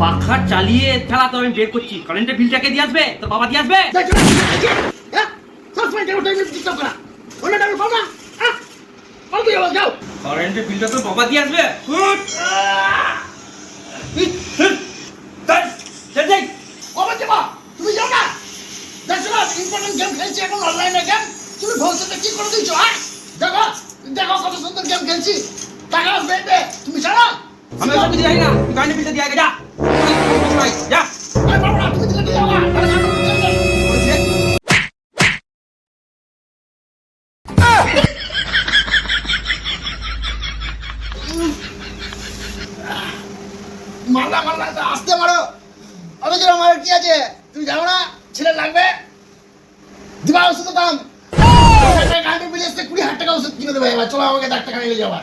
পাখা চালিয়ে খেলা তো আমি বের করছি, কারেন্টের বিলটাকে দিয়ে আসবে, তোর বাবা দিয়ে আসবে। কারেন্টের বিলটা তো বাবা দিয়ে আসবে। তুমি যাও না, দেখছো না ইম্পর্টেন্ট গেম খেলছি এখন অনলাইনে গেম, তুমি ভবিষ্যতে কি করে দিচ্ছ? দেখো দেখো কত সুন্দর গেম খেলছি, টাকা আসবে, তুমি ছাড়া আমি সব কিছু জানি না, তুই কারেন্টের বিলটা দিয়ে আগে যা যা। তুমি দিলে দিয়ে যাও না। মারলা মারলা আসতে মারো, আমি যেন আমার কি আছে তুমি জানো না, ছেলে লাগবে দিবা ওষুধ দাম কারেন্টের বিল এসে 20,000 টাকা ওষুধ কিনে দেবে। এবার চলো আমাকে ডাক্তারখানা নিয়ে যাবা।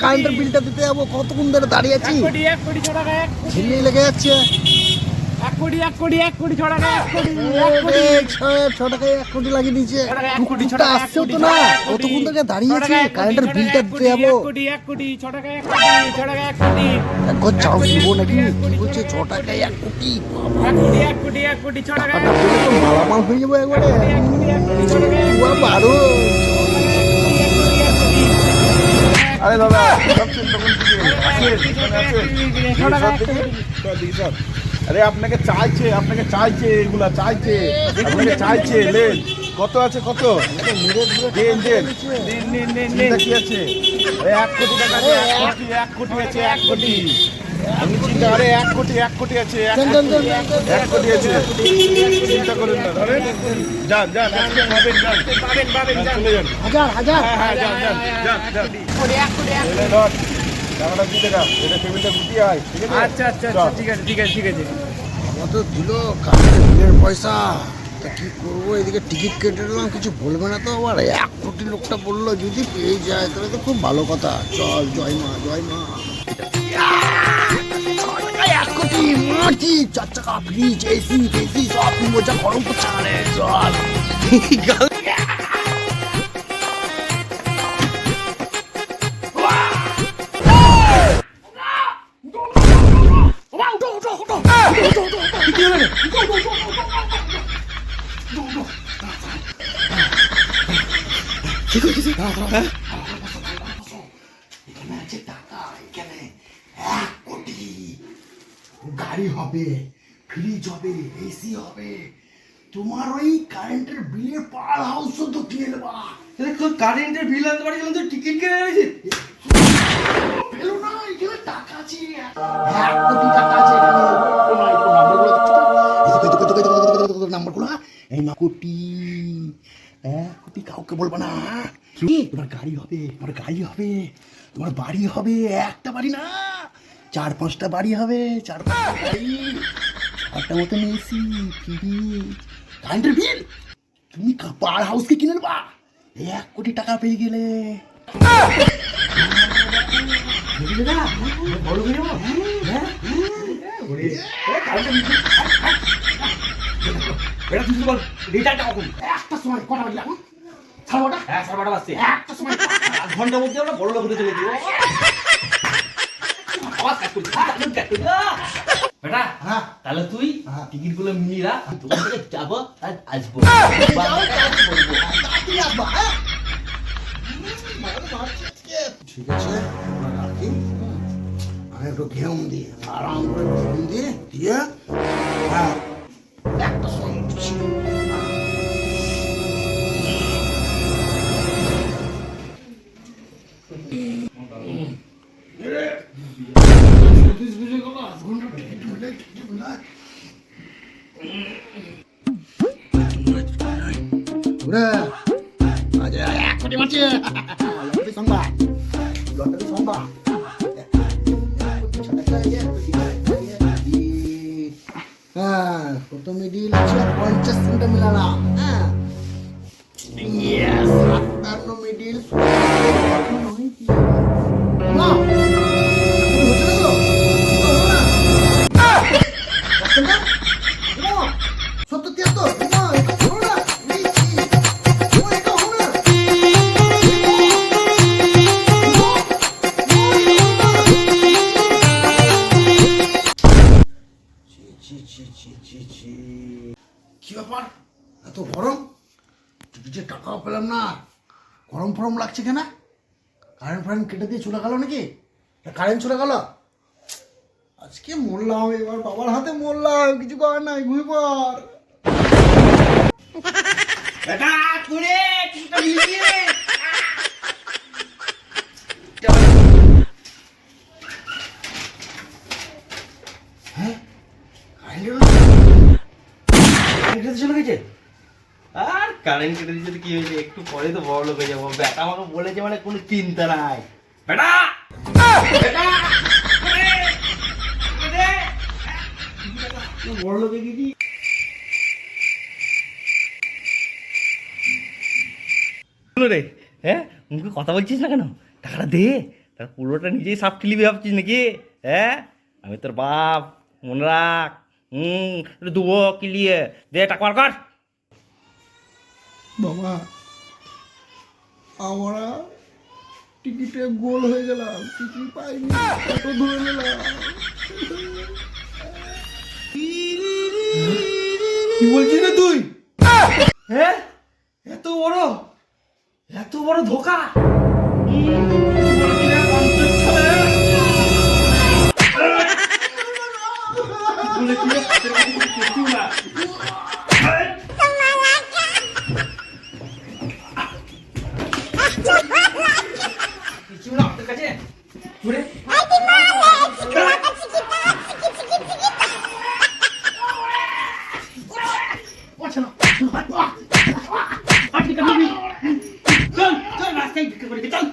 কারেন্টের বিলটা দিতে যাবো, কতক্ষণ ধরে দাঁড়িয়ে আছি, ঝিলিয়ে লেগে যাচ্ছে। 1 কোটি লাগিয়ে দিয়েছে, আসছেও তো না, কতক্ষণ ধরে দাঁড়িয়ে আছি, কারেন্টের বিলটা দিতে যাবো। একবার চাও দিব নাকি, কি বলছে 6 টাকায় 1 কোটি, টাকাটা পেলে তো মালামাল হয়ে যাবো একবারে। বারো আরে দাদা আরে আপনাকে চাইছে এগুলা চাইছে, আপনাকে চাইছে লেন কত আছে, কত দেন কি আছে? 1 কোটি টাকা আছে, 1 কোটি আছে, 1 কোটি আমি চিন্তা, আরে 1 কোটি আছে, 1 কোটি আছে, চিন্তা করেন না, ধরেন যান আজকে পাবেন, যান চলে যান, হাজার হ্যাঁ যান টাকাটা দিয়ে দেখা, এটা পেমেন্টটা গুটিয়ে হয়, ঠিক আছে? আচ্ছা ঠিক আছে। আমার তো দিল কারেন্টের বিলের পয়সা, তা কি করবো, এদিকে টিকিট কেটে দিলাম, কিছু বলবে না তো আবার। 1 কোটি লোকটা বললো যদি পেয়ে যায় তাহলে তো খুব ভালো কথা। চল, জয় মা 1 কোটি মাটি, 4 চাকা ফ্রিজ, এসি সব মজা গরম করছে। আরে চল গাড়ি হবে, ফ্রিজ হবে, এসি হবে, তোমার ওই কারেন্টের বিলের পাওয়ার হাউস তো কিনে নেবা। কারেন্টের বিল আনতে পারি, তুই টিকিট কিনে এনেছিস? পেলো না, এখানে টাকা আছে, 1 কোটি টাকা আছে নাম্বারগুলো, এই না কোটি 1 কোটি কাউকে বলবো না। তোমার গাড়ি হবে, তোমার বাড়ি হবে, একটা বাড়ি না 4-5টা বাড়ি হবে, 4-5টা বাড়ি, 8টা মতন এসি, ফ্রিজ, কারেন্টের বিল, তুমি পাওয়ার হাউসকে কিনে নেবা। 1 কোটি টাকা পেয়ে গেলে বড় হয়ে যাবো। একটা সময় কটা বাজে এখন? 12:30? হ্যাঁ 12:30 বাজছে। একটা সময় আধ ঘন্টার মধ্যে আমরা বড় লোক হতে চলে যাবো। আওয়াজ কাট করছি, বেটা। হ্যাঁ তাহলে তুই টিকিট গুলো মিলিয়ে রাখ, দোকান থেকে যাবো আর আসবো। ঠিক আছে, রাখি। আমি একটু ঘেম দিই, আরাম করে ঘেম দিয়ে হ্যাঁ একটা সময় উঠছি। লটারি সংবাদ হ্যাঁ কত মিডিল আছে 50 সেন্ট মিলালাম হ্যাঁ ইয়েস 57 মিডিল মা হচ্ছে না তো সত্তর তিয়াত্তর মা এটা হলো না এটা হলো না কি ব্যাপার এত গরম যে টাকাও পেলাম না গরম ফরম লাগছে কেন কারেন্ট ফারেন্ট কেটে দিয়ে চলে গেল নাকি কারেন্ট চলে গেল আজকে মরলাম এবার বাবার হাতে মরলাম কিছু করার নাই ঘুরে পর বেটা করে টিকিটটা মিলিয়ে হ্যাঁ কারেন্ট চলে গেছে আর কারেন্ট কেটে দিচ্ছে তো কি হয়েছে একটু পরে তো বড় লোক হয়ে যাবো বেটা আমাকে বলেছে মানে কোনো চিন্তা নাই বেটা বেটা বড় লোক হয়ে গেছি রে হ্যাঁ মুখে কথা বলছিস না কেন টাকাটা দে তার পুরোটা নিজেই সাপ ঠেলিবি ভাবছিস নাকি হ্যাঁ আমি তোর বাপ মনে রাখ দুবো কিলিয়ে দে টাকা বার কর বাবা আমরা টিকিটে গোল হয়ে গেলাম টিকিট পাইনি কত ধরে নিলাম কি বলছিস না তুই হ্যাঁ এত বড় ধোকা আপনার কাছে ঘুরে চল চল রাস্তায় ভিক্ষা করে চল